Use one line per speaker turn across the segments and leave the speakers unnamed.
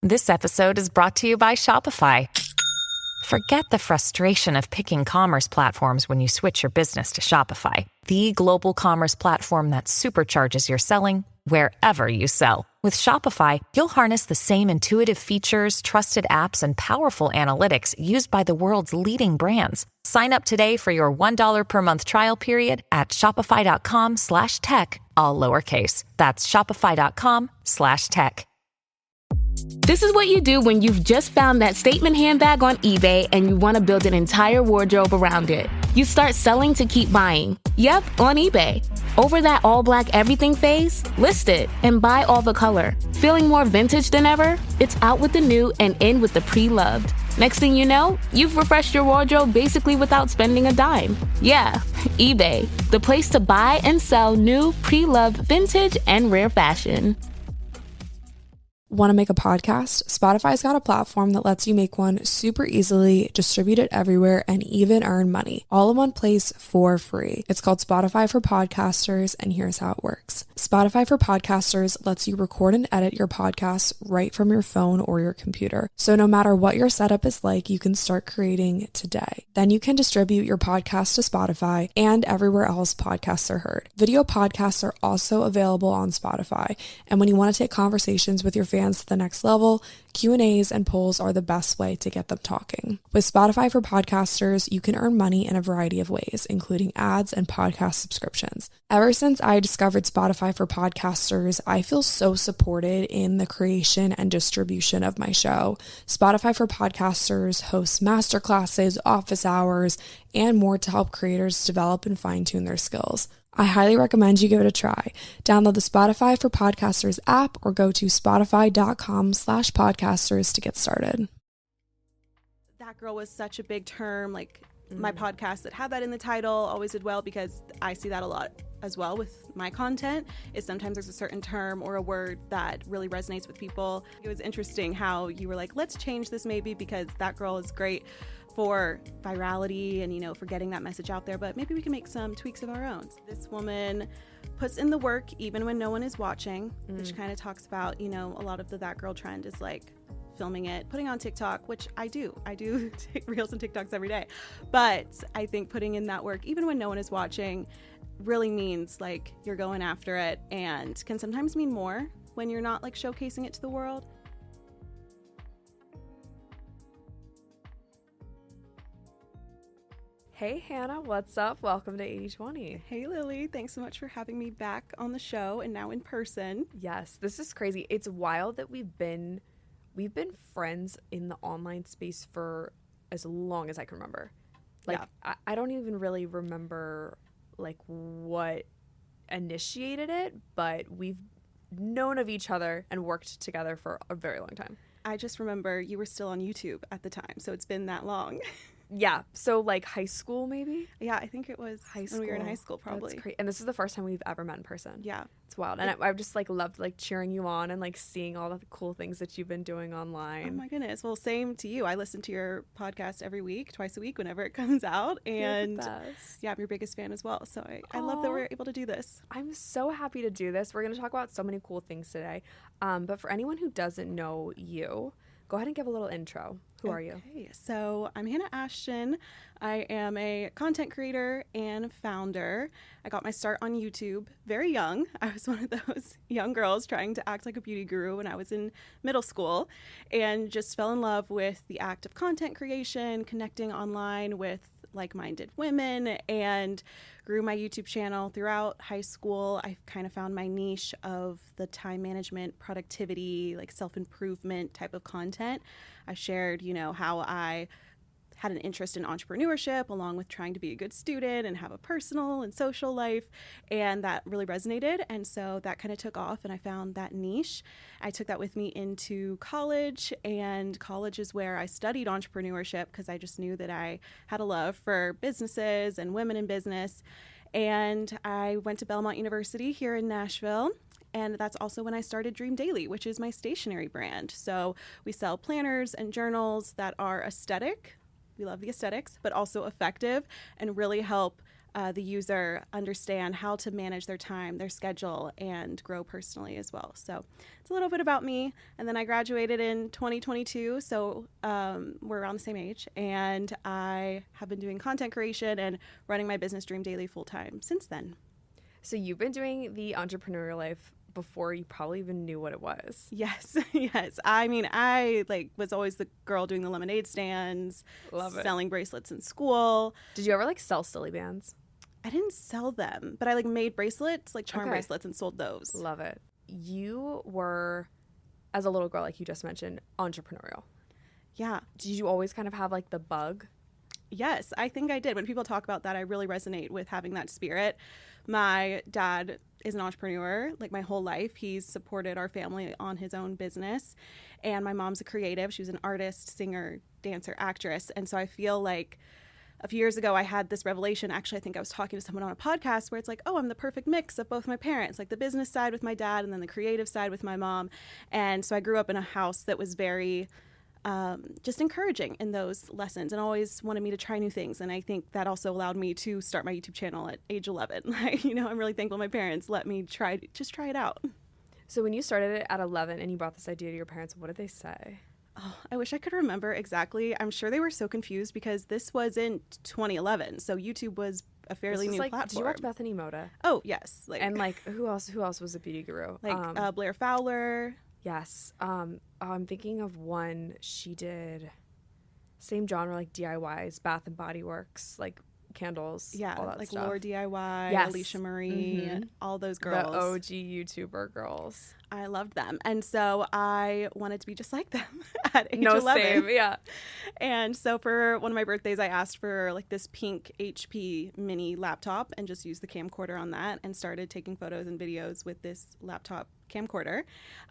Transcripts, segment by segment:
This episode is brought to you by Shopify. Forget the frustration of picking commerce platforms when you switch your business to Shopify, the global commerce platform that supercharges your selling wherever you sell. With Shopify, you'll harness the same intuitive features, trusted apps, and powerful analytics used by the world's leading brands. Sign up today for your $1 per month trial period at shopify.com/tech, all lowercase. That's shopify.com/tech.
This is what you do when you've just found that statement handbag on eBay and you want to build an entire wardrobe around it. You start selling to keep buying. Yep, on eBay. Over that all-black everything phase? List it and buy all the color. Feeling more vintage than ever? It's out with the new and in with the pre-loved. Next thing you know, you've refreshed your wardrobe basically without spending a dime. Yeah, eBay, the place to buy and sell new, pre-loved, vintage, and rare fashion.
Want to make a podcast? Spotify's got a platform that lets you make one super easily, distribute it everywhere, and even earn money, all in one place for free. It's called Spotify for Podcasters, and here's how it works. Spotify for Podcasters lets you record and edit your podcasts right from your phone or your computer. So no matter what your setup is like, you can start creating today. Then you can distribute your podcast to Spotify and everywhere else podcasts are heard. Video podcasts are also available on Spotify, and when you want to take conversations with your fans to the next level, Q&As and polls are the best way to get them talking. With Spotify for Podcasters, you can earn money in a variety of ways, including ads and podcast subscriptions. Ever since I discovered Spotify for Podcasters, I feel so supported in the creation and distribution of my show. Spotify for Podcasters hosts masterclasses, office hours, and more to help creators develop and fine-tune their skills. I highly recommend you give it a try. Download the Spotify for Podcasters app or go to spotify.com/podcasters to get started.
That girl was such a big term, like my podcast that had that in the title always did well, because I see that a lot as well with my content, is sometimes there's a certain term or a word that really resonates with people. It was interesting how you were like, let's change this maybe because that girl is great for virality and, you know, for getting that message out there, but maybe we can make some tweaks of our own. This woman puts in the work even when no one is watching, which kind of talks about, you know, a lot of the that girl trend is like filming it, putting on TikTok, which I do take reels and TikToks every day. But I think putting in that work, even when no one is watching, really means like you're going after it, and can sometimes mean more when you're not like showcasing it to the world.
Hey Hannah, what's up? Welcome to 80/20.
Hey Lily, thanks so much for having me back on the show and now in person.
Yes, this is crazy. It's wild that we've been friends in the online space for as long as I can remember. Like, yeah. I don't even really remember like what initiated it, but we've known of each other and worked together for a very long time.
I just remember you were still on YouTube at the time, so it's been that long.
Yeah, so like high school maybe?
Yeah, I think it was high school. When we were in high school probably.
That's crazy. And this is the first time we've ever met in person.
Yeah.
It's wild. And I've just like loved like cheering you on and like seeing all the cool things that you've been doing online.
Oh my goodness. Well, same to you. I listen to your podcast every week, twice a week whenever it comes out. And
you're the best.
Yeah, I'm your biggest fan as well. So I love that we're able to do this.
I'm so happy to do this. We're going to talk about so many cool things today. But for anyone who doesn't know you, go ahead and give a little intro. Who are you?
Okay, so I'm Hannah Ashton. I am a content creator and founder. I got my start on YouTube very young. I was one of those young girls trying to act like a beauty guru when I was in middle school, and just fell in love with the act of content creation, connecting online with like-minded women, and grew my YouTube channel throughout high school. I kind of found my niche of the time management, productivity, like self-improvement type of content. I shared, you know, how I had an interest in entrepreneurship along with trying to be a good student and have a personal and social life, and that really resonated, and so that kind of took off and I found that niche. I took that with me into college, and college is where I studied entrepreneurship because I just knew that I had a love for businesses and women in business, and I went to Belmont University here in Nashville. And that's also when I started Dream Daily, which is my stationery brand. So we sell planners and journals that are aesthetic. We love the aesthetics, but also effective and really help the user understand how to manage their time, their schedule, and grow personally as well. So it's a little bit about me. And then I graduated in 2022, so we're around the same age. And I have been doing content creation and running my business Dream Daily full time since then.
So you've been doing the entrepreneurial life before you probably even knew what it was.
Yes, yes. I mean, I was always the girl doing the lemonade stands, selling bracelets in school.
Did you ever sell silly bands?
I didn't sell them, but I made bracelets, charm bracelets, and sold those.
Love it. You were, as a little girl, like you just mentioned, entrepreneurial.
Yeah.
Did you always kind of have the bug?
Yes, I think I did. When people talk about that, I really resonate with having that spirit. My dad is an entrepreneur. My whole life, he's supported our family on his own business. And my mom's a creative. She was an artist, singer, dancer, actress. And so I feel like a few years ago, I had this revelation. Actually, I think I was talking to someone on a podcast where it's oh, I'm the perfect mix of both my parents, the business side with my dad and then the creative side with my mom. And so I grew up in a house that was very just encouraging in those lessons and always wanted me to try new things. And I think that also allowed me to start my YouTube channel at age 11. I'm really thankful my parents let me try it out.
So when you started it at 11 and you brought this idea to your parents, what did they say?
Oh, I wish I could remember exactly. I'm sure they were so confused because this was in 2011. So YouTube was a fairly new platform.
Did you watch Bethany Moda?
Oh, yes.
And who else was a beauty guru?
Blair Fowler.
Yes. I'm thinking of one she did, same genre, DIYs, Bath and Body Works, candles, all that stuff.
Lore DIY,
yes.
Alicia Marie, all those girls.
The OG YouTuber girls.
I loved them. And so I wanted to be just like them at age 11.
Same, yeah.
And so for one of my birthdays, I asked for this pink HP mini laptop and just used the camcorder on that and started taking photos and videos with this laptop camcorder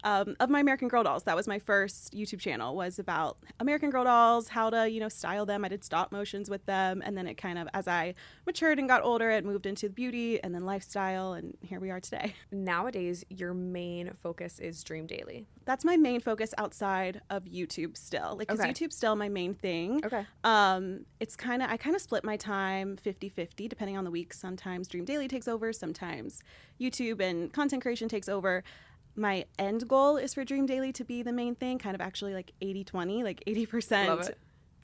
of my American Girl dolls. That was my first YouTube channel, was about American Girl dolls, how to, style them. I did stop motions with them. And then it kind of, as I matured and got older, it moved into beauty and then lifestyle. And here we are today.
Nowadays, your main focus is Dream Daily.
That's my main focus outside of YouTube still. Because YouTube's still my main thing.
Okay.
It's I kind of split my time 50-50 depending on the week. Sometimes Dream Daily takes over. Sometimes YouTube and content creation takes over. My end goal is for Dream Daily to be the main thing, kind of actually 80-20, 80%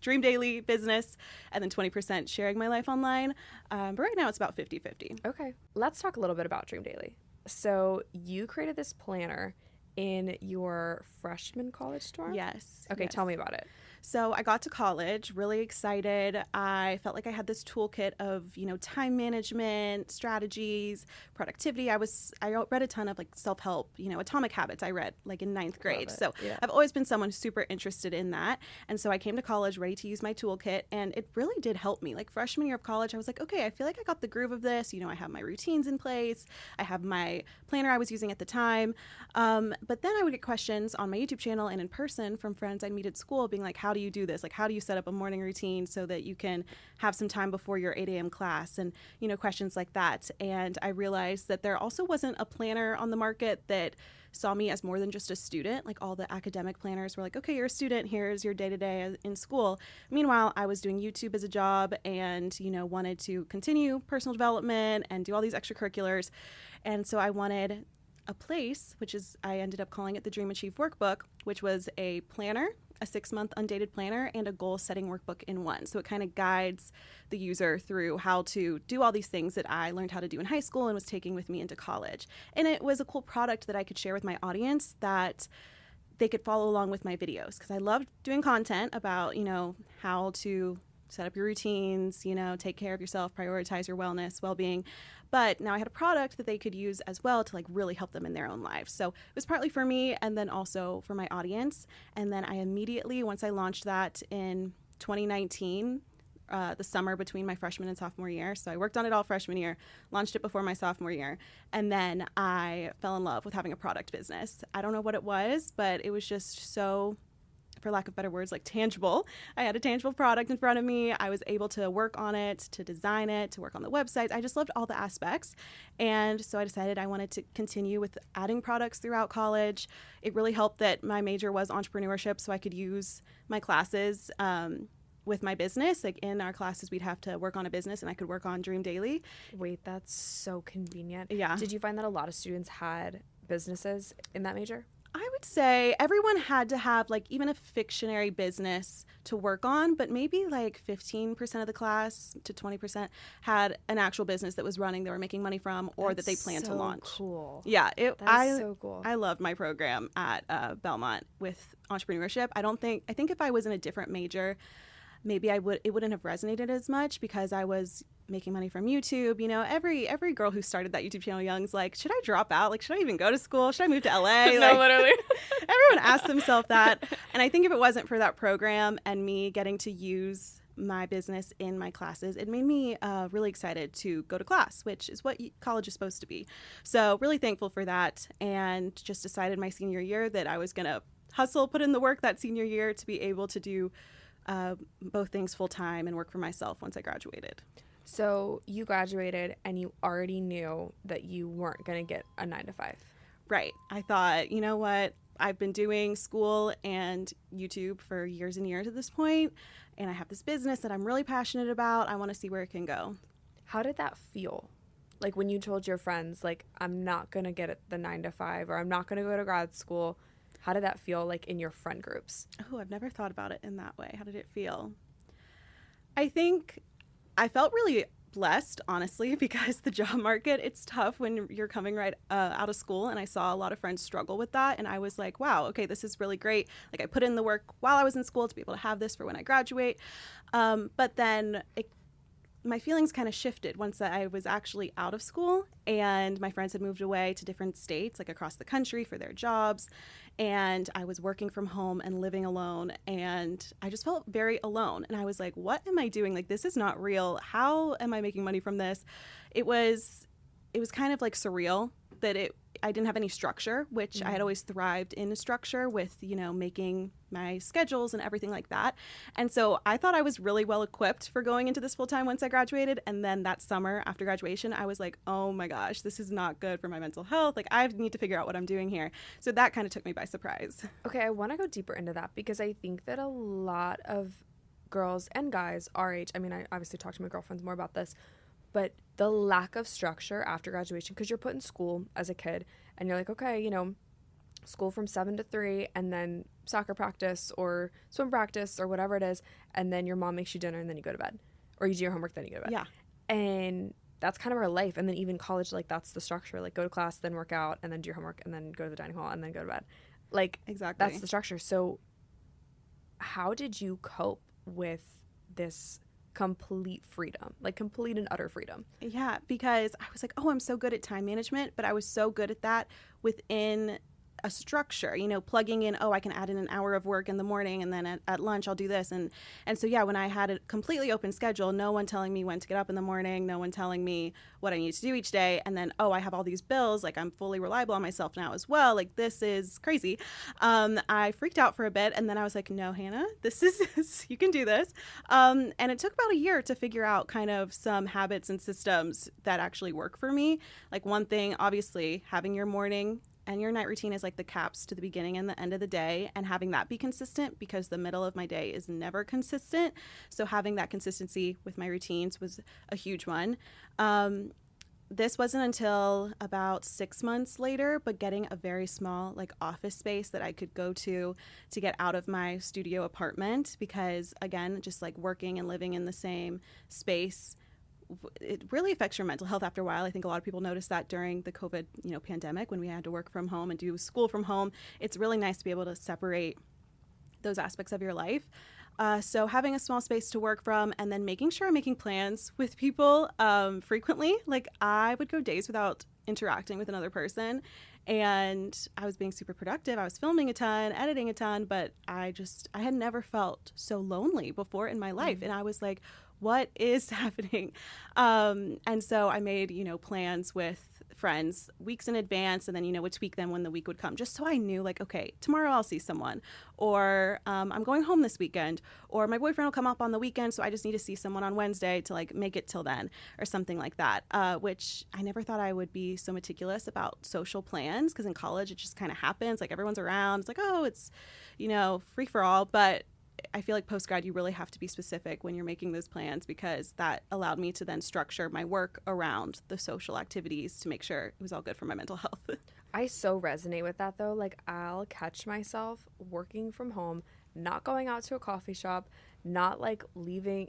Dream Daily business and then 20% sharing my life online. But right now it's about 50-50.
Okay. Let's talk a little bit about Dream Daily. So you created this planner in your freshman college dorm?
Yes.
Okay,
yes.
Tell me about it.
So I got to college, really excited. I felt like I had this toolkit of, time management, strategies, productivity. I read a ton of self-help, Atomic Habits I read in ninth grade. So yeah. I've always been someone super interested in that. And so I came to college ready to use my toolkit, and it really did help me. Freshman year of college, I was okay, I feel like I got the groove of this. I have my routines in place. I have my planner I was using at the time. But then I would get questions on my YouTube channel and in person from friends I'd meet at school being how do you do this? How do you set up a morning routine so that you can have some time before your 8 a.m. class? And, questions like that. And I realized that there also wasn't a planner on the market that saw me as more than just a student. All the academic planners were okay, you're a student, here's your day-to-day in school. Meanwhile, I was doing YouTube as a job and, wanted to continue personal development and do all these extracurriculars. And so I wanted a place, I ended up calling it the Dream Achieve Workbook, which was a planner, a 6-month undated planner, and a goal-setting workbook in one. So it kind of guides the user through how to do all these things that I learned how to do in high school and was taking with me into college. And it was a cool product that I could share with my audience that they could follow along with my videos, because I loved doing content about, how to set up your routines, take care of yourself, prioritize your wellness, well-being. But now I had a product that they could use as well to really help them in their own lives. So it was partly for me and then also for my audience. And then I immediately, once I launched that in 2019, the summer between my freshman and sophomore year. So I worked on it all freshman year, launched it before my sophomore year. And then I fell in love with having a product business. I don't know what it was, but it was just so, for lack of better words, tangible. I had a tangible product in front of me. I was able to work on it, to design it, to work on the website. I just loved all the aspects. And so I decided I wanted to continue with adding products throughout college. It really helped that my major was entrepreneurship, so I could use my classes with my business. Like in our classes, we'd have to work on a business and I could work on Dream Daily.
Wait, that's so convenient.
Yeah.
Did you find that a lot of students had businesses in that major?
I would say everyone had to have like even a fictionary business to work on, but maybe like 15% of the class to 20% had an actual business that was running, they were making money from, or that they planned to launch.
Cool.
Yeah,
That's so cool.
I loved my program at Belmont with entrepreneurship. I think if I was in a different major, maybe it wouldn't have resonated as much because I was making money from YouTube. You know, every girl who started that YouTube channel young's like, should I drop out? Like, should I even go to school? Should I move to LA?
No,
like,
literally.
Everyone asks themselves that. And I think if it wasn't for that program and me getting to use my business in my classes, it made me really excited to go to class, which is what college is supposed to be. So really thankful for that, and just decided my senior year that I was going to hustle, put in the work that senior year to be able to do both things full time and work for myself once I graduated.
So you graduated and you already knew that you weren't going to get a 9-to-5.
Right. I thought, you know what? I've been doing school and YouTube for years and years at this point, and I have this business that I'm really passionate about. I want to see where it can go.
How did that feel? Like when you told your friends, like, I'm not going to get the 9-to-5 or I'm not going to go to grad school. How did that feel like in your friend groups?
Oh, I've never thought about it in that way. How did it feel? I think I felt really blessed, honestly, because the job market, it's tough when you're coming right out of school. And I saw a lot of friends struggle with that. And I was like, wow, okay, this is really great. Like I put in the work while I was in school to be able to have this for when I graduate. But then my feelings kind of shifted once I was actually out of school and my friends had moved away to different states, like across the country for their jobs. And I was working from home and living alone. And I just felt very alone. And I was like, what am I doing? Like, this is not real. How am I making money from this? It was kind of like surreal that I didn't have any structure, which I had always thrived in a structure with, you know, making my schedules and everything like that. And so I thought I was really well equipped for going into this full time once I graduated. And then that summer after graduation, I was like, oh my gosh, this is not good for my mental health. Like I need to figure out what I'm doing here. So that kind of took me by surprise.
Okay, I want to go deeper into that because I think that a lot of girls and guys our age, I mean, I obviously talk to my girlfriends more about this, but the lack of structure after graduation, because you're put in school as a kid and you're like, okay, you know, school from 7 to 3 and then soccer practice or swim practice or whatever it is. And then your mom makes you dinner and then you go to bed, or you do your homework, then you go to bed.
Yeah.
And that's kind of our life. And then even college, like that's the structure, like go to class, then work out and then do your homework and then go to the dining hall and then go to bed. Like
Exactly.
That's the structure. So how did you cope with this complete freedom, like complete and utter freedom?
Yeah, because I was like, oh, I'm so good at time management, but I was so good at that within a structure, you know, plugging in, oh, I can add in an hour of work in the morning and then at lunch I'll do this. And so, yeah, when I had a completely open schedule, no one telling me when to get up in the morning, no one telling me what I need to do each day. And then, oh, I have all these bills, like I'm fully reliable on myself now as well. Like this is crazy. I freaked out for a bit and then I was like, no, Hannah, this is you can do this. And it took about a year to figure out kind of some habits and systems that actually work for me. Like one thing, obviously, having your morning and your night routine is like the caps to the beginning and the end of the day, and having that be consistent because the middle of my day is never consistent. So having that consistency with my routines was a huge one. This wasn't until about 6 months later, but getting a very small like office space that I could go to get out of my studio apartment, because again, just like working and living in the same space, it really affects your mental health after a while. I think a lot of people noticed that during the COVID, pandemic, when we had to work from home and do school from home. It's really nice to be able to separate those aspects of your life. So having a small space to work from, and then making sure I'm making plans with people frequently. Like I would go days without interacting with another person, and I was being super productive. I was filming a ton, editing a ton, but I had never felt so lonely before in my life. And I was like, what is happening? And so I made, plans with friends weeks in advance, and then, would tweak them when the week would come, just so I knew like, okay, tomorrow I'll see someone, or I'm going home this weekend, or my boyfriend will come up on the weekend, so I just need to see someone on Wednesday to like make it till then, or something like that, which I never thought I would be so meticulous about social plans, because in college it just kind of happens, like everyone's around, it's like, oh, it's, free for all, but I feel like post-grad, you really have to be specific when you're making those plans, because that allowed me to then structure my work around the social activities to make sure it was all good for my mental health.
I so resonate with that though. Like I'll catch myself working from home, not going out to a coffee shop, not like leaving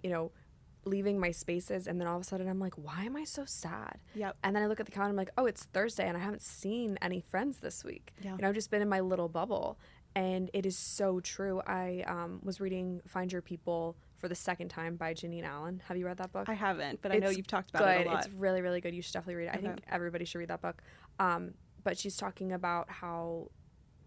my spaces, and then all of a sudden I'm like, why am I so sad?
Yep.
And then I look at the calendar, I'm like, oh, it's Thursday and I haven't seen any friends this week.
Yeah.
I've just been in my little bubble. And it is so true. I was reading Find Your People for the second time by Janine Allen. Have you read that book?
I haven't, but I know you've talked about it a lot.
It's really, really good. You should definitely read it.
Okay.
I think everybody should read that book. But she's talking about how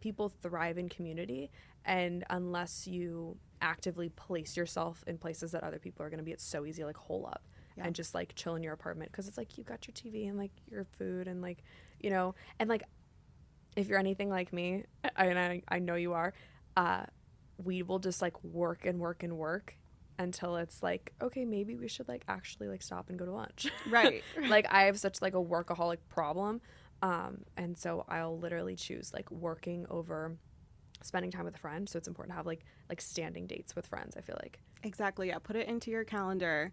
people thrive in community, and unless you actively place yourself in places that other people are going to be, it's so easy to like hole up and just like chill in your apartment, because it's like you got your TV and like your food and like, and like if you're anything like me, and I know you are, we will just like work and work and work until it's like, okay, maybe we should like actually like stop and go to lunch.
Right.
Like I have such like a workaholic problem. And so I'll literally choose like working over spending time with a friend. So it's important to have like standing dates with friends, I feel like.
Exactly. Yeah. Put it into your calendar.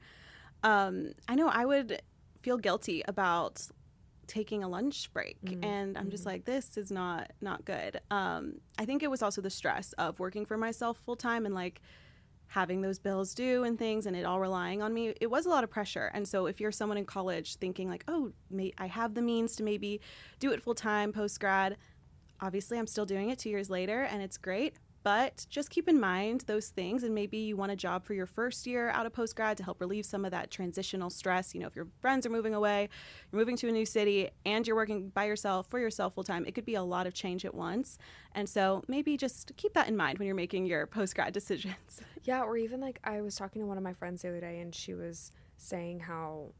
I know I would feel guilty about taking a lunch break, and I'm just like, this is not good. I think it was also the stress of working for myself full time and like having those bills due and things, and it all relying on me. It was a lot of pressure. And so if you're someone in college thinking like, oh, I have the means to maybe do it full time post grad, obviously I'm still doing it 2 years later and it's great. But just keep in mind those things, and maybe you want a job for your first year out of post-grad to help relieve some of that transitional stress. If your friends are moving away, you're moving to a new city, and you're working by yourself, for yourself full-time, it could be a lot of change at once. And so maybe just keep that in mind when you're making your post-grad decisions.
Yeah, or even like I was talking to one of my friends the other day, and she was saying how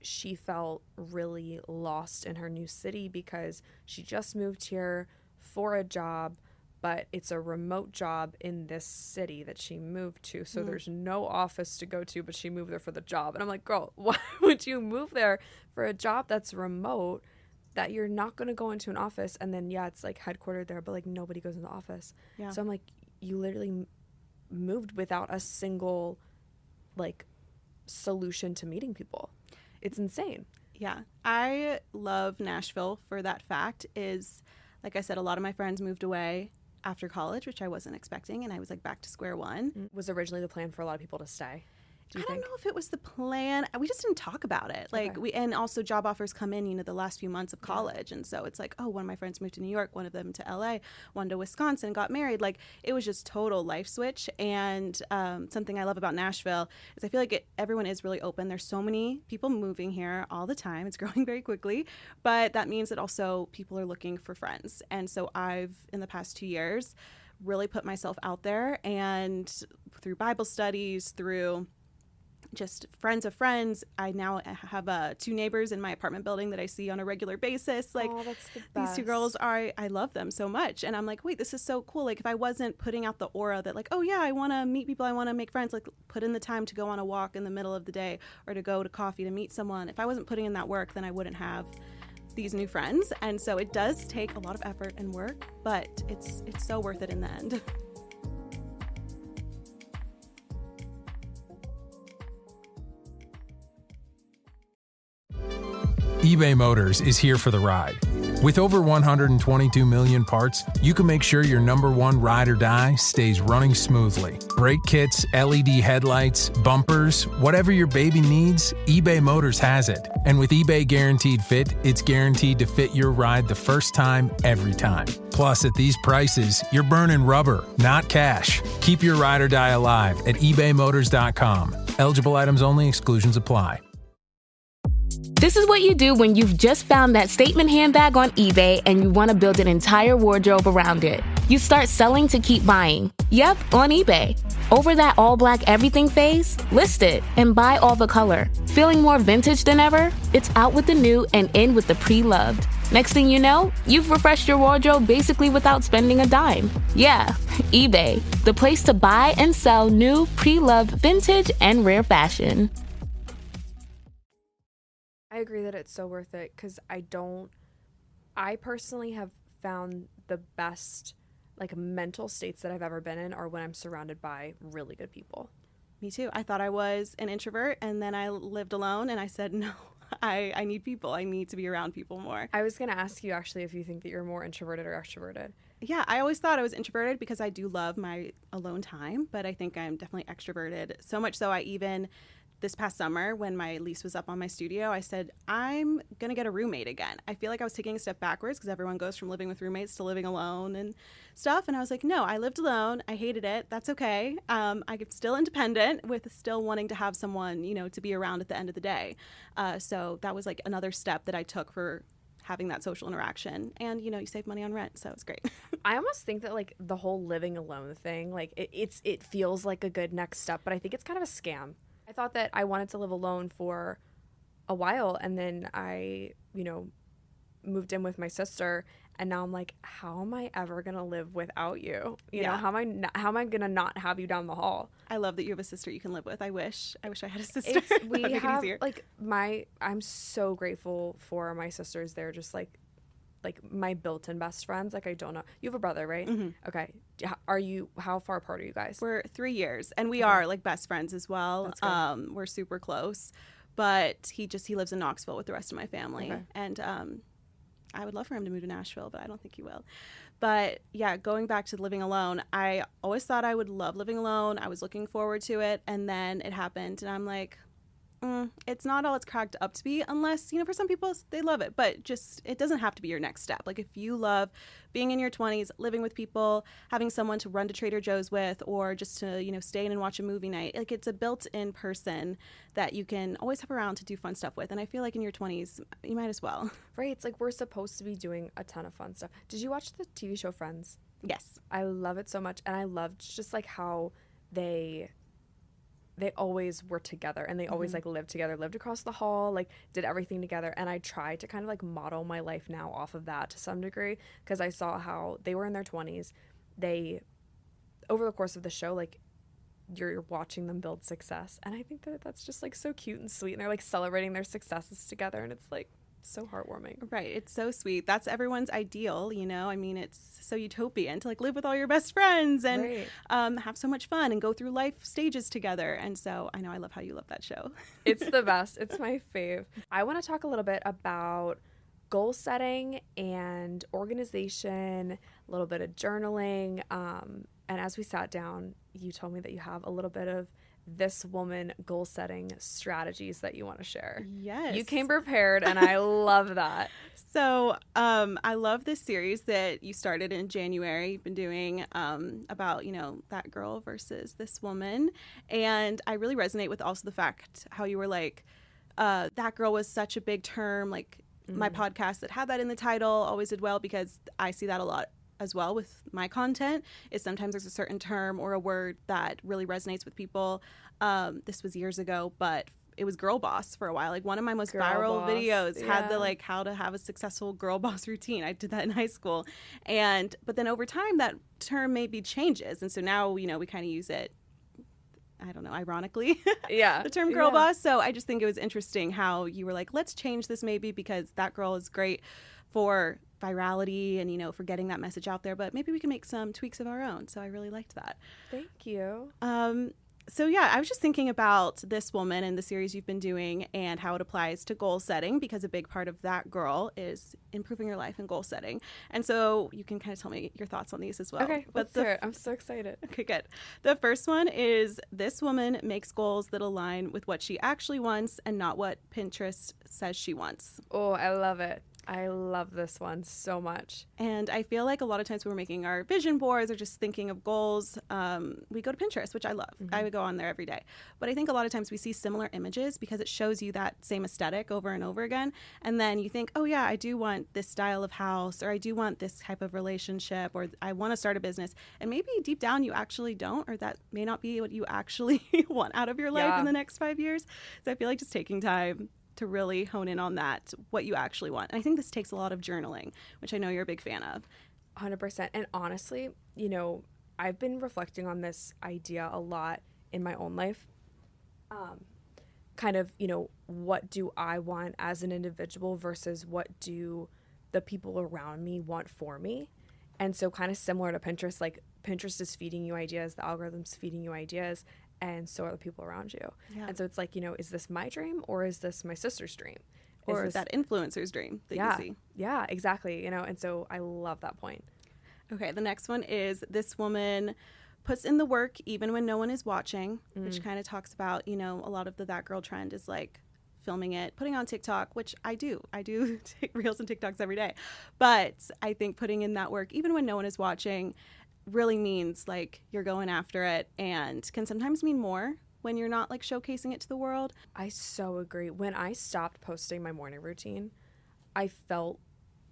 she felt really lost in her new city because she just moved here for a job, but it's a remote job in this city that she moved to. So there's no office to go to, but she moved there for the job. And I'm like, girl, why would you move there for a job that's remote, that you're not going to go into an office? And then, yeah, it's like headquartered there, but like nobody goes in the office. Yeah. So I'm like, you literally moved without a single like solution to meeting people. It's insane.
Yeah. I love Nashville for that fact. Is, like I said, a lot of my friends moved away after college, which I wasn't expecting, and I was like back to square one.
Was originally the plan for a lot of people to stay?
I don't know if it was the plan. We just didn't talk about it. Like and also job offers come in, the last few months of college. And so it's like, oh, one of my friends moved to New York, one of them to LA, one to Wisconsin, got married. Like it was just total life switch. And something I love about Nashville is I feel like everyone is really open. There's so many people moving here all the time. It's growing very quickly, but that means that also people are looking for friends. And so I've, in the past 2 years, really put myself out there, and through Bible studies, through just friends of friends, I now have 2 neighbors in my apartment building that I see on a regular basis. Like,
that's the best.
These 2 girls I love them so much. And I'm like, wait, this is so cool. Like, if I wasn't putting out the aura that like, oh yeah, I want to meet people, I want to make friends, like put in the time to go on a walk in the middle of the day or to go to coffee to meet someone. If I wasn't putting in that work, then I wouldn't have these new friends. And so it does take a lot of effort and work, but it's so worth it in the end.
eBay Motors is here for the ride. With over 122 million parts, you can make sure your number one ride or die stays running smoothly. Brake kits, LED headlights, bumpers, whatever your baby needs, eBay Motors has it. And with eBay Guaranteed Fit, it's guaranteed to fit your ride the first time, every time. Plus, at these prices, you're burning rubber, not cash. Keep your ride or die alive at ebaymotors.com. Eligible items only, exclusions apply.
This is what you do when you've just found that statement handbag on eBay and you want to build an entire wardrobe around it. You start selling to keep buying. Yep, on eBay. Over that all-black everything phase? List it and buy all the color. Feeling more vintage than ever? It's out with the new and in with the pre-loved. Next thing you know, you've refreshed your wardrobe basically without spending a dime. Yeah, eBay, the place to buy and sell new, pre-loved, vintage, and rare fashion.
I agree that it's so worth it, because I personally have found the best like mental states that I've ever been in are when I'm surrounded by really good people.
Me too. I thought I was an introvert, and then I lived alone, and I said, no, I need people. I need to be around people more.
I was going to ask you actually if you think that you're more introverted or extroverted.
Yeah, I always thought I was introverted because I do love my alone time, but I think I'm definitely extroverted. So much so I even, this past summer when my lease was up on my studio, I said, I'm going to get a roommate again. I feel like I was taking a step backwards because everyone goes from living with roommates to living alone and stuff. And I was like, no, I lived alone. I hated it. That's okay. I'm still independent with still wanting to have someone, you know, to be around at the end of the day. So that was like another step that I took for having that social interaction. And, you know, you save money on rent. So it's great.
I almost think that like the whole living alone thing, like it feels like a good next step, but I think it's kind of a scam. I thought that I wanted to live alone for a while, and then I, you know, moved in with my sister, and now I'm like, how am I ever gonna live without you? You know, how am I gonna not have you down the hall?
I love that you have a sister you can live with. I wish I had a sister.
We
That'd make
have
it easier.
like I'm so grateful for my sisters. They're just like my built-in best friends. Like, I don't know. You have a brother, right?
Mm-hmm.
Okay. How far apart are you guys?
We're 3 years, and we are like best friends as well.
That's good.
We're super close, but he lives in Knoxville with the rest of my family.
Okay.
And I would love for him to move to Nashville, but I don't think he will. But yeah, going back to living alone, I always thought I would love living alone. I was looking forward to it, and then it happened, and I'm like, it's not all it's cracked up to be, unless, you know, for some people they love it, but just it doesn't have to be your next step. Like, if you love being in your 20s, living with people, having someone to run to Trader Joe's with, or just to, you know, stay in and watch a movie night, like, it's a built-in person that you can always have around to do fun stuff with. And I feel like in your 20s you might as well.
Right. It's like we're supposed to be doing a ton of fun stuff. Did you watch the TV show Friends?
Yes.
I love it so much, and I loved just like how they always were together, and they always like lived together, lived across the hall, like did everything together. And I tried to kind of like model my life now off of that to some degree, because I saw how they were in their 20s. They, over the course of the show, like you're watching them build success, and I think that that's just like so cute and sweet, and they're like celebrating their successes together, and it's like so heartwarming.
Right. It's so sweet. That's everyone's ideal, you know? I mean, it's so utopian to like live with all your best friends and
Right.
have so much fun and go through life stages together. And so I know I love how you love that show.
It's the best. It's my fave. I want to talk a little bit about goal setting and organization, a little bit of journaling. And as we sat down, you told me that you have a little bit of this woman goal setting strategies that you want to share.
Yes.
You came prepared, and I love that.
So I love this series that you started in January. You've been doing about, you know, that girl versus this woman. And I really resonate with also the fact how you were like, that girl was such a big term. Like my podcast that had that in the title always did well, because I see that a lot as well with my content, is sometimes there's a certain term or a word that really resonates with people. This was years ago, but it was girl boss for a while. Like, one of my most
Girl
viral
boss,
videos had the
yeah.
like how to have a successful girl boss routine. I did that in high school. But then over time that term maybe changes. And so now, you know, we kind of use it, I don't know, ironically,
Yeah.
the term girl boss. So I just think it was interesting how you were like, let's change this maybe, because that girl is great for virality and, you know, for getting that message out there, but maybe we can make some tweaks of our own. So I really liked that.
Thank you.
So yeah, I was just thinking about this woman and the series you've been doing and how it applies to goal setting, because a big part of that girl is improving your life and goal setting. And so you can kind of tell me your thoughts on these as well.
Okay, let's hear it. I'm so excited.
Okay, good. The first one is, this woman makes goals that align with what she actually wants and not what Pinterest says she wants.
Oh, I love it. I love this one so much.
And I feel like a lot of times when we're making our vision boards or just thinking of goals, we go to Pinterest, which I love. I would go on there every day. But I think a lot of times we see similar images because it shows you that same aesthetic over and over again. And then you think, oh yeah, I do want this style of house, or I do want this type of relationship, or I want to start a business. And maybe deep down you actually don't, or that may not be what you actually want out of your life in the next 5 years. So I feel like just taking time to really hone in on that, what you actually want. And I think this takes a lot of journaling, which I know you're a big fan of.
100%. And honestly, you know, I've been reflecting on this idea a lot in my own life. Kind of, you know, what do I want as an individual versus what do the people around me want for me? And so kind of similar to Pinterest, like Pinterest is feeding you ideas, the algorithm's feeding you ideas, and so are the people around you. Yeah. And so it's like, you know, is this my dream or is this my sister's dream?
Or that influencer's dream that you see.
Yeah, exactly. You know, and so I love that point.
Okay, the next one is this woman puts in the work even when no one is watching, which kind of talks about, you know, a lot of the that girl trend is like filming it, putting on TikTok, which I do reels and TikToks every day. But I think putting in that work even when no one is watching really means like you're going after it, and can sometimes mean more when you're not like showcasing it to the world.
I so agree. When I stopped posting my morning routine, I felt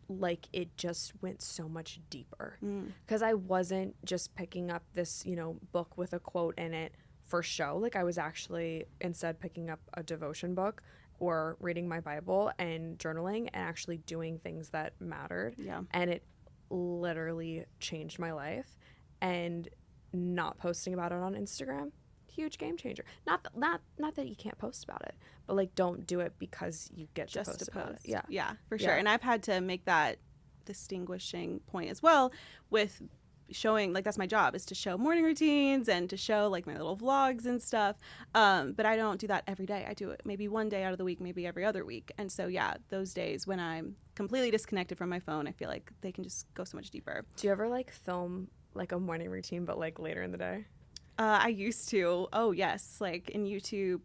like it just went so much deeper because I wasn't just picking up this, you know, book with a quote in it for show. Like I was actually instead picking up a devotion book or reading my Bible and journaling and actually doing things that mattered.
Yeah.
And it literally changed my life. And not posting about it on Instagram, huge game changer. Not that you can't post about it, but like don't do it because you get just to post about it.
Yeah, for sure. And I've had to make that distinguishing point as well with showing, like that's my job, is to show morning routines and to show like my little vlogs and stuff. But I don't do that every day. I do it maybe one day out of the week, maybe every other week. And so yeah, those days when I'm completely disconnected from my phone, I feel like they can just go so much deeper.
Do you ever like film like a morning routine but like later in the day?
I used to. Oh yes, like in YouTube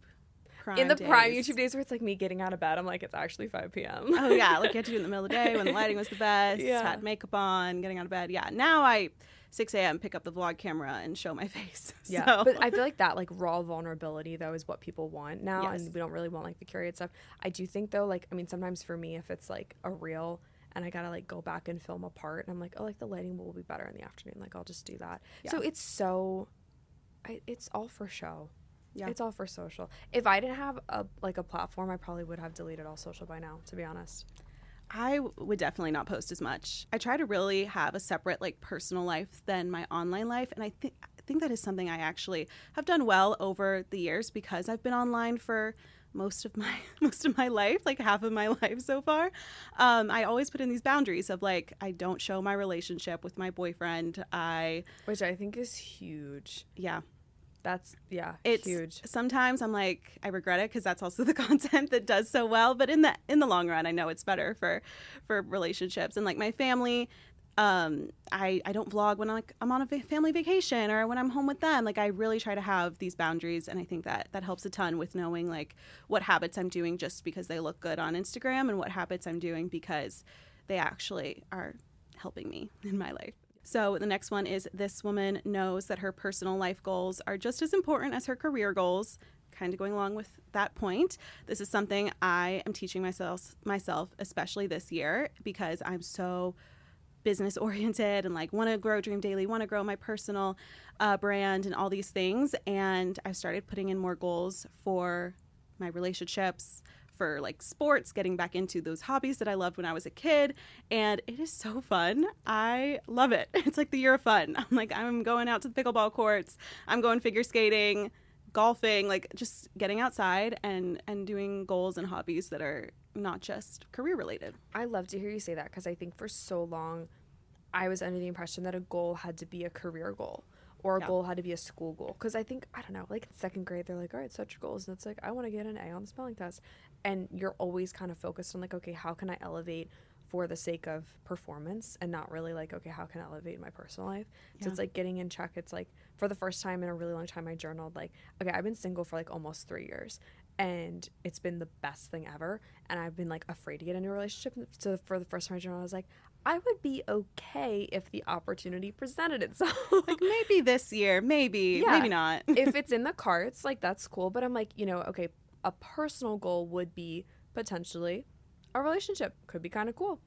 Prime
in the
days.
Prime YouTube days where it's like me getting out of bed, I'm like, it's actually 5 p.m.
Oh yeah, like you had to do it in the middle of the day when the lighting was the best, had makeup on, getting out of bed. Yeah, now I 6 a.m. pick up the vlog camera and show my face.
Yeah,
so.
But I feel like that like raw vulnerability though is what people want now, and we don't really want like the curated stuff. I do think though, like I mean, sometimes for me, if it's like a reel and I gotta like go back and film a part, and I'm like, oh, like the lighting will be better in the afternoon, like I'll just do that. Yeah. So it's all for show. Yeah, it's all for social. If I didn't have a platform, I probably would have deleted all social by now, to be honest.
I would definitely not post as much. I try to really have a separate like personal life than my online life, and I think that is something I actually have done well over the years because I've been online for most of my life, like half of my life so far. I always put in these boundaries of like I don't show my relationship with my boyfriend.
Which I think is huge.
Yeah.
It's huge.
Sometimes I'm like, I regret it because that's also the content that does so well. But in the long run, I know it's better for relationships and like my family. I don't vlog when I'm on a family vacation or when I'm home with them. Like I really try to have these boundaries, and I think that helps a ton with knowing like what habits I'm doing just because they look good on Instagram and what habits I'm doing because they actually are helping me in my life. So the next one is this woman knows that her personal life goals are just as important as her career goals. Kind of going along with that point. This is something I am teaching myself, especially this year, because I'm so business oriented and like want to grow Dream Daily, want to grow my personal brand and all these things. And I started putting in more goals for my relationships, for like sports, getting back into those hobbies that I loved when I was a kid. And it is so fun. I love it. It's like the year of fun. I'm going out to the pickleball courts. I'm going figure skating, golfing, like just getting outside and doing goals and hobbies that are not just career related.
I love to hear you say that because I think for so long I was under the impression that a goal had to be a career goal or a goal had to be a school goal. Because I think, I don't know, like in second grade, they're like, all right, set your goals. And it's like, I want to get an A on the spelling test. And you're always kind of focused on like, okay, how can I elevate for the sake of performance and not really like, okay, how can I elevate my personal life? So it's like getting in check. It's like for the first time in a really long time, I journaled like, okay, I've been single for like almost 3 years. And it's been the best thing ever. And I've been like afraid to get into a relationship. So for the first time I journaled, I was like, I would be okay if the opportunity presented itself.
Like maybe this year, maybe not.
If it's in the cards, like that's cool. But I'm like, you know, okay, a personal goal would be potentially a relationship. Could be kind of cool.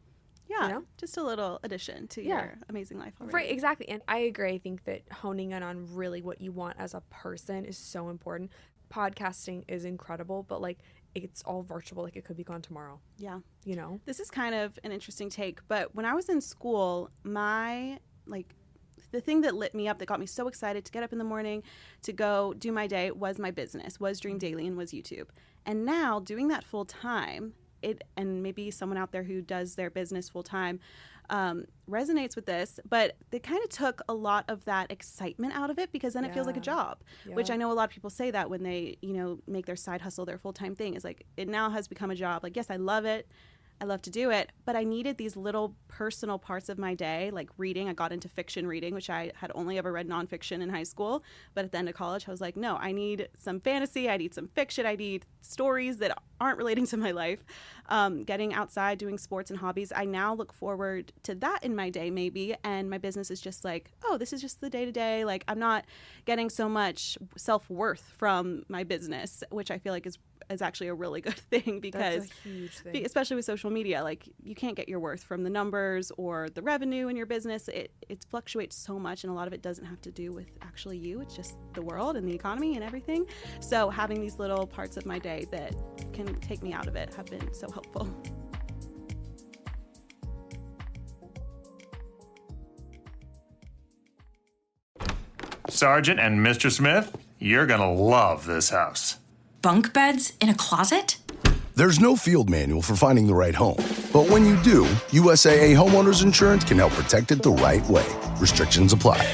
Yeah,
you know?
Just a little addition to your amazing life already.
Right, exactly. And I agree. I think that honing in on really what you want as a person is so important. Podcasting is incredible, but like it's all virtual. Like it could be gone tomorrow.
Yeah.
You know?
This is kind of an interesting take, but when I was in school, the thing that lit me up, that got me so excited to get up in the morning to go do my day was my business, was Dream Daily, and was YouTube. And now doing that full time, and maybe someone out there who does their business full time resonates with this, but they kind of took a lot of that excitement out of it, because then it feels like a job, which I know a lot of people say that when they, make their side hustle their full-time thing, is like, it now has become a job. Like, yes, I love it. I love to do it, but I needed these little personal parts of my day, like reading. I got into fiction reading, which I had only ever read nonfiction in high school. But at the end of college, I was like, no, I need some fantasy. I need some fiction. I need stories that aren't relating to my life. Getting outside, doing sports and hobbies. I now look forward to that in my day, maybe. And my business is just like, oh, this is just the day to day. Like, I'm not getting so much self-worth from my business, which I feel like is actually a really good thing, because
that's a huge thing.
Especially with social media, like, you can't get your worth from the numbers or the revenue in your business. It fluctuates so much, and a lot of it doesn't have to do with actually you. It's just the world and the economy and everything. So having these little parts of my day that can take me out of it have been so helpful.
Sergeant and Mr. Smith, you're gonna love this house.
Bunk beds in a closet?
There's no field manual for finding the right home. But when you do, USAA Homeowners Insurance can help protect it the right way. Restrictions apply.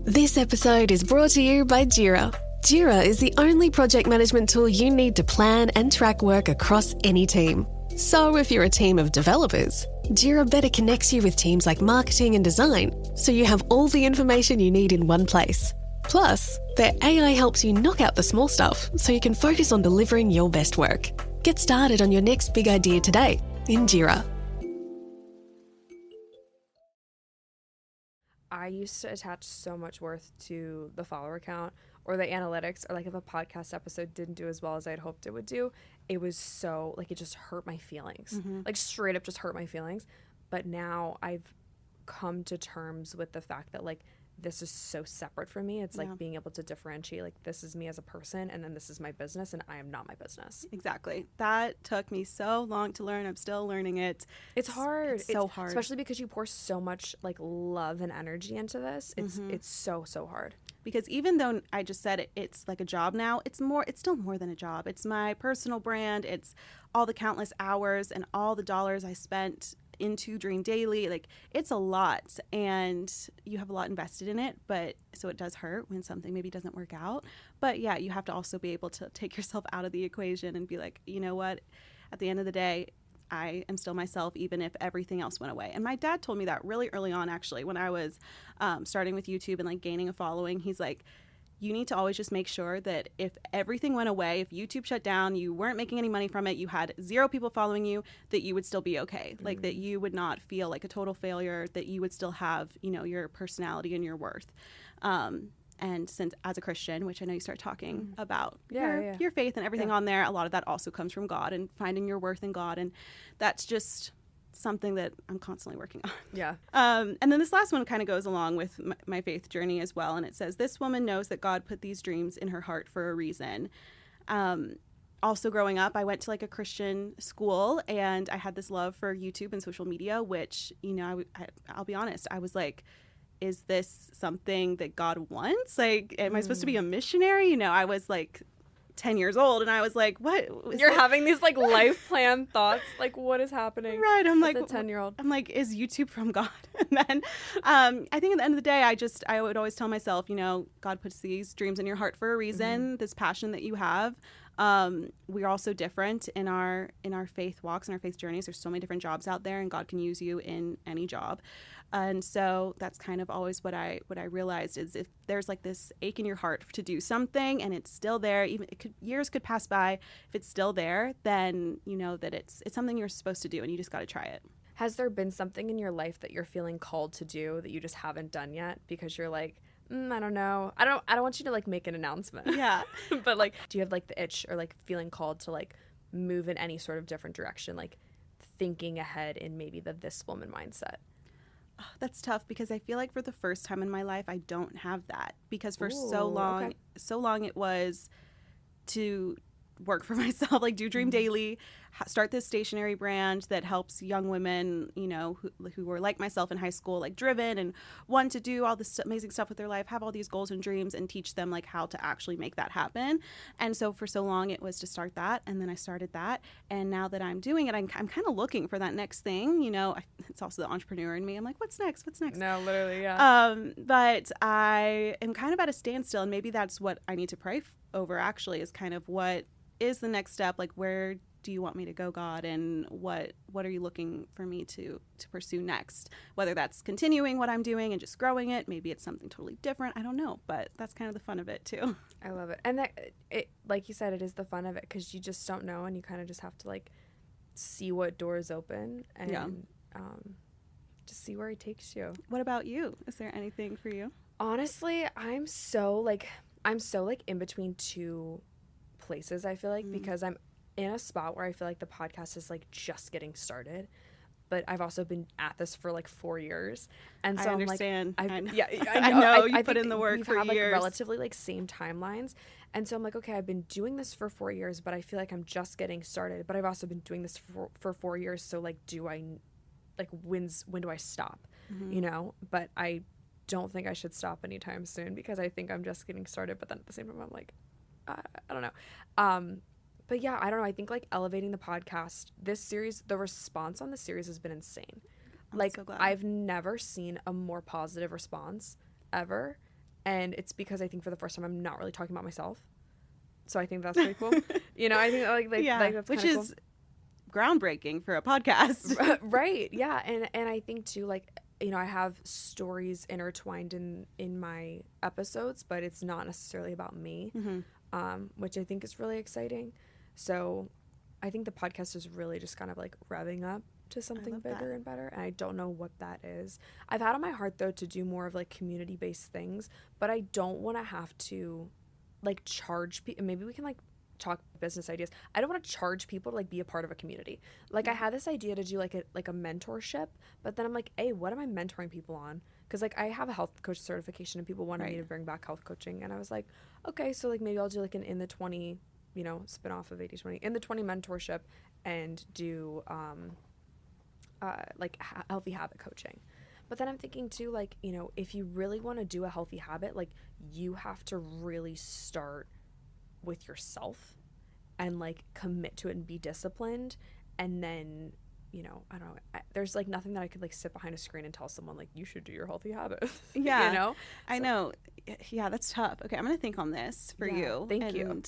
This episode is brought to you by Jira. Jira is the only project management tool you need to plan and track work across any team. So if you're a team of developers, Jira better connects you with teams like marketing and design, so you have all the information you need in one place. Plus, their AI helps you knock out the small stuff so you can focus on delivering your best work. Get started on your next big idea today in Jira.
I used to attach so much worth to the follower count or the analytics, or like if a podcast episode didn't do as well as I'd hoped it would do, it was so, like, it just hurt my feelings. Like, straight up just hurt my feelings. But now I've come to terms with the fact that, like, this is so separate from me. It's like being able to differentiate, like, this is me as a person, and then this is my business, and I am not my business.
Exactly. That took me so long to learn. I'm still learning it.
It's hard.
It's so hard.
Especially because you pour so much, like, love and energy into this. It's so hard.
Because even though I just said it's like a job now, it's still more than a job. It's my personal brand. It's all the countless hours and all the dollars I spent into Dream Daily. Like, it's a lot, and you have a lot invested in it, but so it does hurt when something maybe doesn't work out. But yeah, you have to also be able to take yourself out of the equation and be like, you know what, at the end of the day, I am still myself, even if everything else went away. And my dad told me that really early on, actually, when I was starting with YouTube and like gaining a following. He's like, you need to always just make sure that if everything went away, if YouTube shut down, you weren't making any money from it, you had 0 people following you, that you would still be okay. Like, that you would not feel like a total failure, that you would still have, your personality and your worth. And since, as a Christian, which I know you start talking about your faith and everything on there, a lot of that also comes from God and finding your worth in God. And that's just something that I'm constantly working on.
Yeah.
And then this last one kind of goes along with my faith journey as well. And it says, this woman knows that God put these dreams in her heart for a reason. Also growing up, I went to like a Christian school, and I had this love for YouTube and social media, which, I'll be honest, I was like, is this something that God wants? Like, am I supposed to be a missionary? I was like 10 years old, and I was like, what?
You're having these like life plan thoughts, like, what is happening?
Right. I'm like,
a 10-year-old.
I'm like, is YouTube from God? And then I think at the end of the day, I would always tell myself, God puts these dreams in your heart for a reason, this passion that you have. We are all so different in our faith walks and our faith journeys. There's so many different jobs out there, and God can use you in any job. And so that's kind of always what I realized is, if there's like this ache in your heart to do something and it's still there, even years could pass by, if it's still there, then you know that it's something you're supposed to do, and you just got to try it.
Has there been something in your life that you're feeling called to do that you just haven't done yet because you're like, I don't know. I don't want you to like make an announcement.
Yeah.
But like, do you have like the itch or like feeling called to like move in any sort of different direction, like thinking ahead in maybe the this woman mindset?
Oh, that's tough, because I feel like for the first time in my life, I don't have that, because for so long it was to work for myself, like do Dream Daily, start this stationery brand that helps young women, you know, who were like myself in high school, like driven and want to do all this amazing stuff with their life, have all these goals and dreams, and teach them like how to actually make that happen. And so for so long it was to start that, and then I started that, and now that I'm doing it, I'm kind of looking for that next thing, you know. It's also the entrepreneur in me. I'm like, what's next?
No, literally, yeah.
But I am kind of at a standstill, and maybe that's what I need to pray over, actually, is kind of what is the next step, like where do you want me to go, God, and what are you looking for me to pursue next? Whether that's continuing what I'm doing and just growing it, maybe it's something totally different. I don't know, but that's kind of the fun of it too.
I love it. And it, like you said, it is the fun of it, because you just don't know, and you kind of just have to like see what doors open and just see where it takes you.
What about you? Is there anything for you?
Honestly, I'm so in between two places, I feel like, because I'm in a spot where I feel like the podcast is like just getting started, but I've also been at this for like 4 years, and so
I understand.
I'm like,
I know you put in the work for
years. We've had like relatively like same timelines, and so I'm like, okay, I've been doing this for 4 years, but I feel like I'm just getting started. But I've also been doing this for 4 years, so like, when do I stop? You know, but I don't think I should stop anytime soon, because I think I'm just getting started. But then at the same time, I'm like, I don't know. But yeah, I don't know. I think like elevating the podcast, this series, the response on the series has been insane.
I'm so glad.
I've never seen a more positive response ever. And it's because I think for the first time I'm not really talking about myself. So I think that's pretty cool. You know, I think like that's
which
is
cool. Groundbreaking for a podcast.
Right. Yeah. And I think too, like, you know, I have stories intertwined in my episodes, but it's not necessarily about me, which I think is really exciting. So I think the podcast is really just kind of like revving up to something bigger and better. And I don't know what that is. I've had on my heart, though, to do more of like community-based things, but I don't want to have to like charge people. Maybe we can like talk business ideas. I don't want to charge people to like be a part of a community. Like I had this idea to do like a mentorship, but then I'm like, hey, what am I mentoring people on? Because like I have a health coach certification and people wanted me to bring back health coaching, and I was like, okay, so like maybe I'll do like an in the 20, you know, spin off of 80/20 in the 20 mentorship, and do like healthy habit coaching. But then I'm thinking too, like, you know, if you really want to do a healthy habit, like you have to really start with yourself and like commit to it and be disciplined. And then, you know, I don't know, there's like nothing that I could like sit behind a screen and tell someone like, you should do your healthy habits.
Yeah.
You know?
I know. Yeah, that's tough. Okay, I'm going to think on this for you.
Thank you.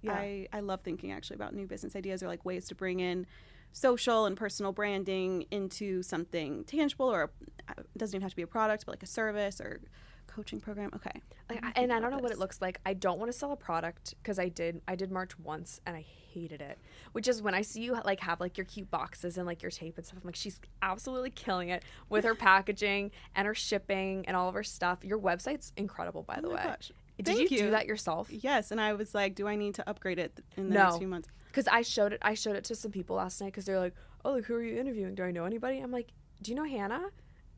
Yeah. I love thinking actually about new business ideas, or like ways to bring in social and personal branding into something tangible, or it doesn't even have to be a product, but like a service or coaching program. Okay.
Like, and I don't know what it looks like. I don't want to sell a product, because I did March once and I hated it, which is when I see you like have like your cute boxes and like your tape and stuff. I'm like, she's absolutely killing it with her packaging and her shipping and all of her stuff. Your website's incredible, by the way.
Gosh.
Did you do that yourself?
Yes, and I was like, do I need to upgrade it in the next few months?
Because I showed it to some people last night, because they're like, oh, like, who are you interviewing? Do I know anybody? I'm like, do you know Hannah?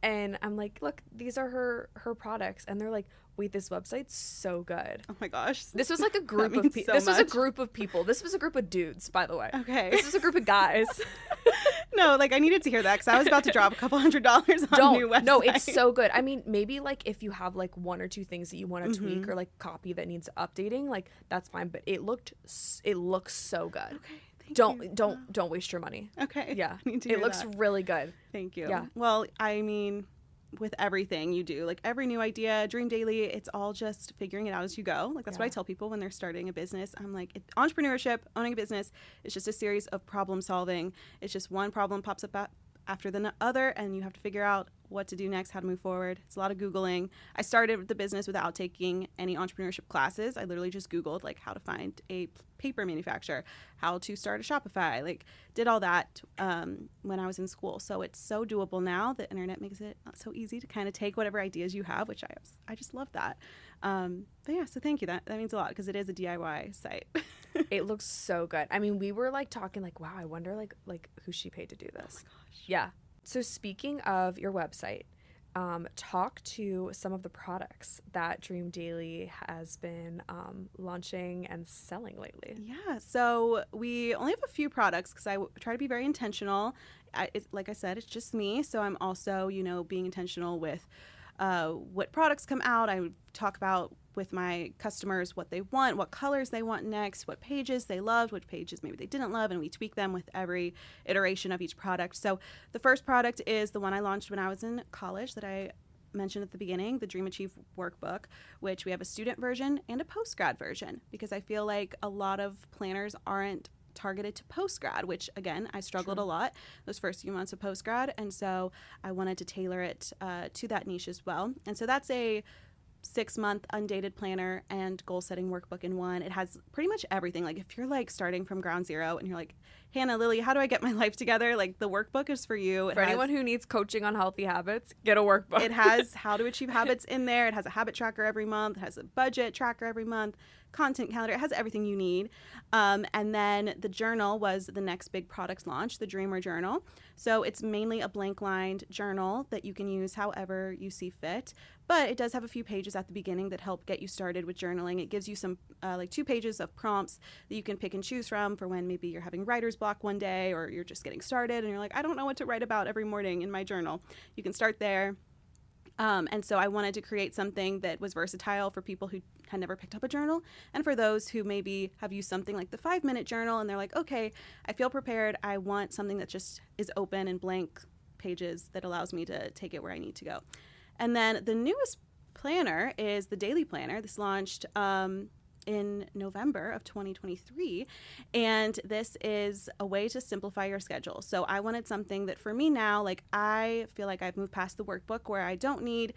And I'm like, look, these are her products. And they're like, wait, this website's so good.
Oh my gosh.
This was like a group of people. This was a group of people. This was a group of dudes, by the way.
Okay.
This was a group of guys.
No, like I needed to hear that, because I was about to drop a couple $100 on a new website.
No, it's so good. I mean, maybe like if you have like one or two things that you want to tweak or like copy that needs updating, like that's fine. But it looks so good.
Okay.
Don't waste your money.
Okay.
Yeah.
I need to hear
it looks
that.
really good.
Thank you.
Yeah.
Well, I mean, with everything you do, like every new idea, Dream Daily, it's all just figuring it out as you go. Like that's what I tell people when they're starting a business. I'm like, entrepreneurship, owning a business, it's just a series of problem solving. It's just one problem pops up after the other, and you have to figure out what to do next, how to move forward. It's a lot of Googling. I started the business without taking any entrepreneurship classes. I literally just Googled like how to find a paper manufacturer, how to start a Shopify, like did all that when I was in school. So it's so doable now. The internet makes it so easy to kind of take whatever ideas you have, which I just love that. But yeah, so thank you. That means a lot, because it is a DIY site.
It looks so good. I mean, we were like talking like, wow, I wonder like who she paid to do this.
Oh my gosh.
Yeah. So speaking of your website, talk to some of the products that Dream Daily has been launching and selling lately.
Yeah, so we only have a few products because I try to be very intentional. Like I said, it's just me, so I'm also, being intentional with what products come out. I talk about with my customers what they want, what colors they want next, what pages they loved, which pages maybe they didn't love, and we tweak them with every iteration of each product. So the first product is the one I launched when I was in college that I mentioned at the beginning, the Dream Achieve workbook, which we have a student version and a post-grad version, because I feel like a lot of planners aren't targeted to post-grad, which again, I struggled a lot those first few months of post-grad, and so I wanted to tailor it to that niche as well. And so that's a 6-month undated planner and goal setting workbook in one. It has pretty much everything. Like if you're like starting from ground zero and you're like, Hannah, Lily, how do I get my life together? Like the workbook is for you.
For anyone who needs coaching on healthy habits, get a workbook.
It has how to achieve habits in there. It has a habit tracker every month. It has a budget tracker every month, content calendar. It has everything you need. And then the journal was the next big product launch, the Dreamer Journal. So it's mainly a blank lined journal that you can use however you see fit. But it does have a few pages at the beginning that help get you started with journaling. It gives you some 2 pages of prompts that you can pick and choose from for when maybe you're having writer's block one day or you're just getting started and you're like, I don't know what to write about every morning in my journal. You can start there. And so I wanted to create something that was versatile for people who had never picked up a journal, and for those who maybe have used something like the 5-minute journal and they're like, okay, I feel prepared. I want something that just is open and blank pages that allows me to take it where I need to go. And then the newest planner is the Daily Planner. This launched in November of 2023, and this is a way to simplify your schedule. So I wanted something that for me now, like I feel like I've moved past the workbook where I don't need,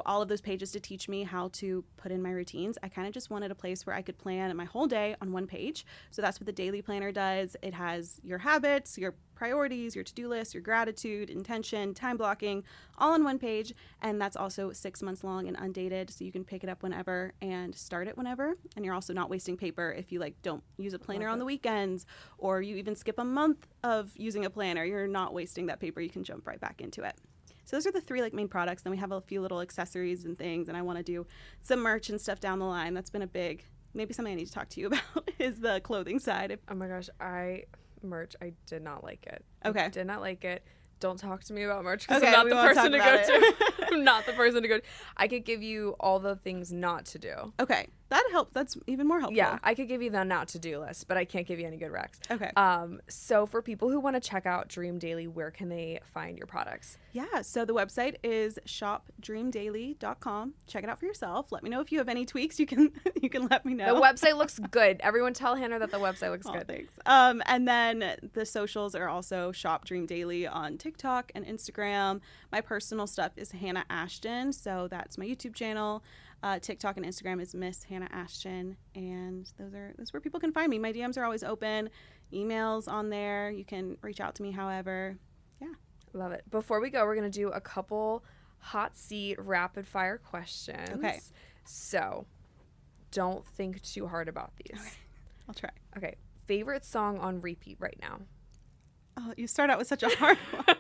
all of those pages to teach me how to put in my routines. I kind of just wanted a place where I could plan my whole day on one page. So that's what the Daily Planner does. It has your habits, your priorities, your to-do list, your gratitude, intention, time blocking, all on one page. And that's also 6 months long and undated, so you can pick it up whenever and start it whenever. And you're also not wasting paper if you don't use a planner on the weekends, or you even skip a month of using a planner. You're not wasting that paper. You can jump right back into it. So those are the 3 main products. Then we have a few little accessories and things, and I want to do some merch and stuff down the line. That's been maybe something I need to talk to you about is the clothing side.
Oh my gosh, merch, I did not like it.
Okay.
I did not like it. Don't talk to me about merch because
Okay,
I'm not
we
the
won't
person to
talk
go
about
to. I'm not the person to go to. I could give you all the things not to do.
Okay. That helps. That's even more helpful.
Yeah, I could give you the not to do list, but I can't give you any good recs.
Okay.
So for people who want to check out Dream Daily, where can they find your products?
Yeah, so the website is shopdreamdaily.com. Check it out for yourself. Let me know if you have any tweaks. You can let me know.
The website looks good. Everyone tell Hannah that the website looks good.
Thanks. And then the socials are also Shop Dream Daily on TikTok and Instagram. My personal stuff is Hannah Ashton, so that's my YouTube channel. TikTok and Instagram is Miss Hannah Ashton, and that's where people can find me. My DMs are always open, emails on there. You can reach out to me however. Yeah.
Love it. Before we go, we're going to do a couple hot seat rapid fire questions.
Okay.
So don't think too hard about these.
Okay. I'll try.
Okay. Favorite song on repeat right now?
Oh, you start out with such a hard one.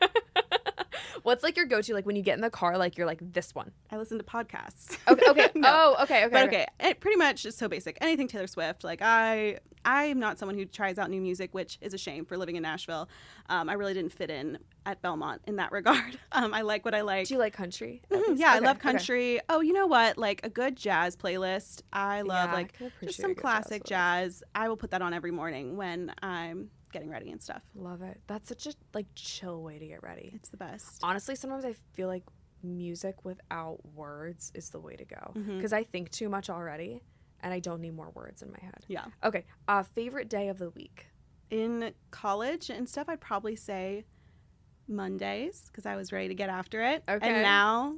What's your go-to, when you get in the car, you're like, this one?
I listen to podcasts.
Okay.
No.
Oh, okay.
But okay, it pretty much is so basic. Anything Taylor Swift. I'm not someone who tries out new music, which is a shame for living in Nashville. I really didn't fit in at Belmont in that regard. I like what I like.
Do you like country?
Mm-hmm. Yeah, okay, I love country. Okay. Oh, you know what? A good jazz playlist. I love just some classic jazz. I will put that on every morning when I'm getting ready and stuff.
Love it. That's such a chill way to get ready.
It's the best.
Honestly, sometimes I feel like music without words is the way to go, because I think too much already and I don't need more words in my head.
Yeah.
Okay. Favorite day of the week? In
college and stuff, I'd probably say Mondays, because I was ready to get after it.
Okay.
And now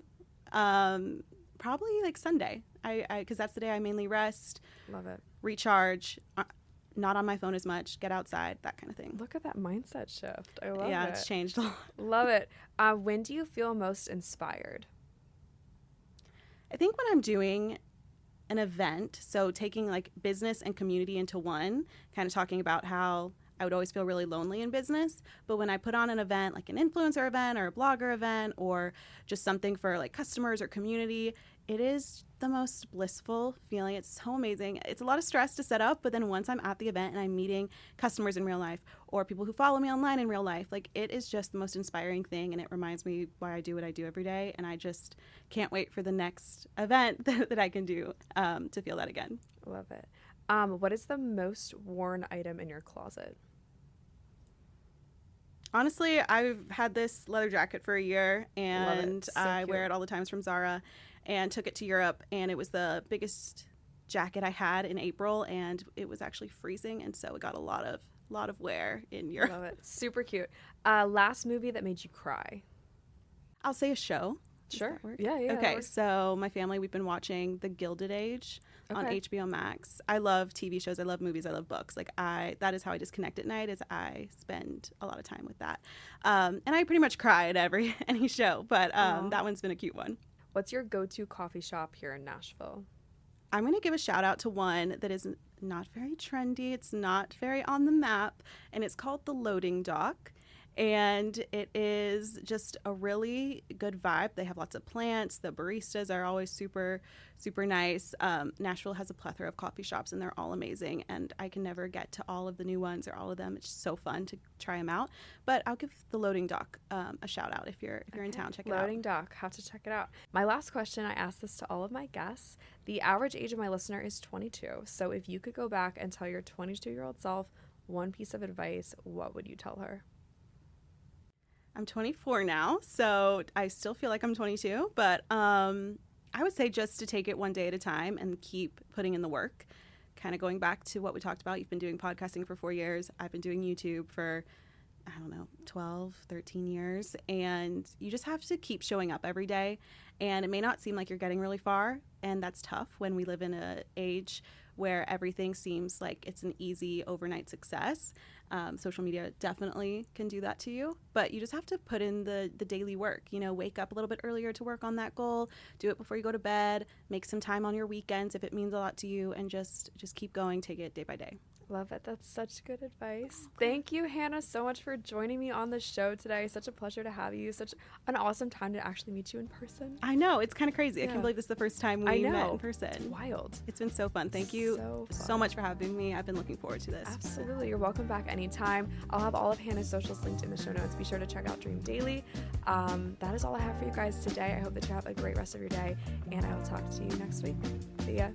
probably Sunday, because that's the day I mainly rest.
Love it.
Recharge. Not on my phone as much, get outside, that kind of thing.
Look at that mindset shift. I love it.
Yeah, it's changed a lot.
Love it. When do you feel most inspired?
I think when I'm doing an event, so taking business and community into one, kind of talking about how I would always feel really lonely in business. But when I put on an event, like an influencer event or a blogger event or just something for like customers or community, it is the most blissful feeling. It's so amazing. It's a lot of stress to set up, but then once I'm at the event and I'm meeting customers in real life or people who follow me online in real life, like it is just the most inspiring thing, and it reminds me why I do what I do every day, and I just can't wait for the next event that I can do to feel that again.
Love it. What is the most worn item in your closet?
Honestly, I've had this leather jacket for a year, and
So
I wear
cute.
it all the time. It's from Zara, and took it to Europe, and it was the biggest jacket I had in April, and it was actually freezing, and so it got a lot of wear in Europe.
Love it. Super cute. Last movie that made you cry?
I'll say a show. Does
Sure.
that work?
Yeah, that
Okay,
works.
so my family, we've been watching The Gilded Age on
Okay.
HBO Max. I love TV shows. I love movies. I love books. That is how I disconnect at night, is I spend a lot of time with that. And I pretty much cry at any show, but that one's been a cute one.
What's your go-to coffee shop here in Nashville?
I'm going to give a shout out to one that is not very trendy. It's not very on the map, and it's called The Loading Dock. And it is just a really good vibe. They have lots of plants. The baristas are always super, super nice. Nashville has a plethora of coffee shops, and they're all amazing. And I can never get to all of the new ones or all of them. It's just so fun to try them out. But I'll give the Loading Dock a shout out if you're in town. Check it out.
Loading Dock. Have to check it out. My last question, I asked this to all of my guests. The average age of my listener is 22. So if you could go back and tell your 22-year-old self one piece of advice, what would you tell her?
I'm 24 now, so I still feel like I'm 22, but I would say just to take it one day at a time and keep putting in the work. Kind of going back to what we talked about, you've been doing podcasting for 4 years. I've been doing YouTube for, 12, 13 years, and you just have to keep showing up every day. And it may not seem like you're getting really far, and that's tough when we live in an age where everything seems like it's an easy overnight success. Social media definitely can do that to you, but you just have to put in the daily work. Wake up a little bit earlier to work on that goal, do it before you go to bed, make some time on your weekends if it means a lot to you, and just keep going, take it day by day.
Love it. That's such good advice. Thank you, Hannah, so much for joining me on the show today. Such a pleasure to have you. Such an awesome time to actually meet you in person.
I know. It's kind of crazy. I
Yeah.
can't believe this is the first time we met in person.
It's wild.
It's been so fun. Thank you so much for having me. I've been looking forward to this.
Absolutely. You're welcome back anytime. I'll have all of Hannah's socials linked in the show notes. Be sure to check out Dream Daily. That is all I have for you guys today. I hope that you have a great rest of your day, and I will talk to you next week. See ya.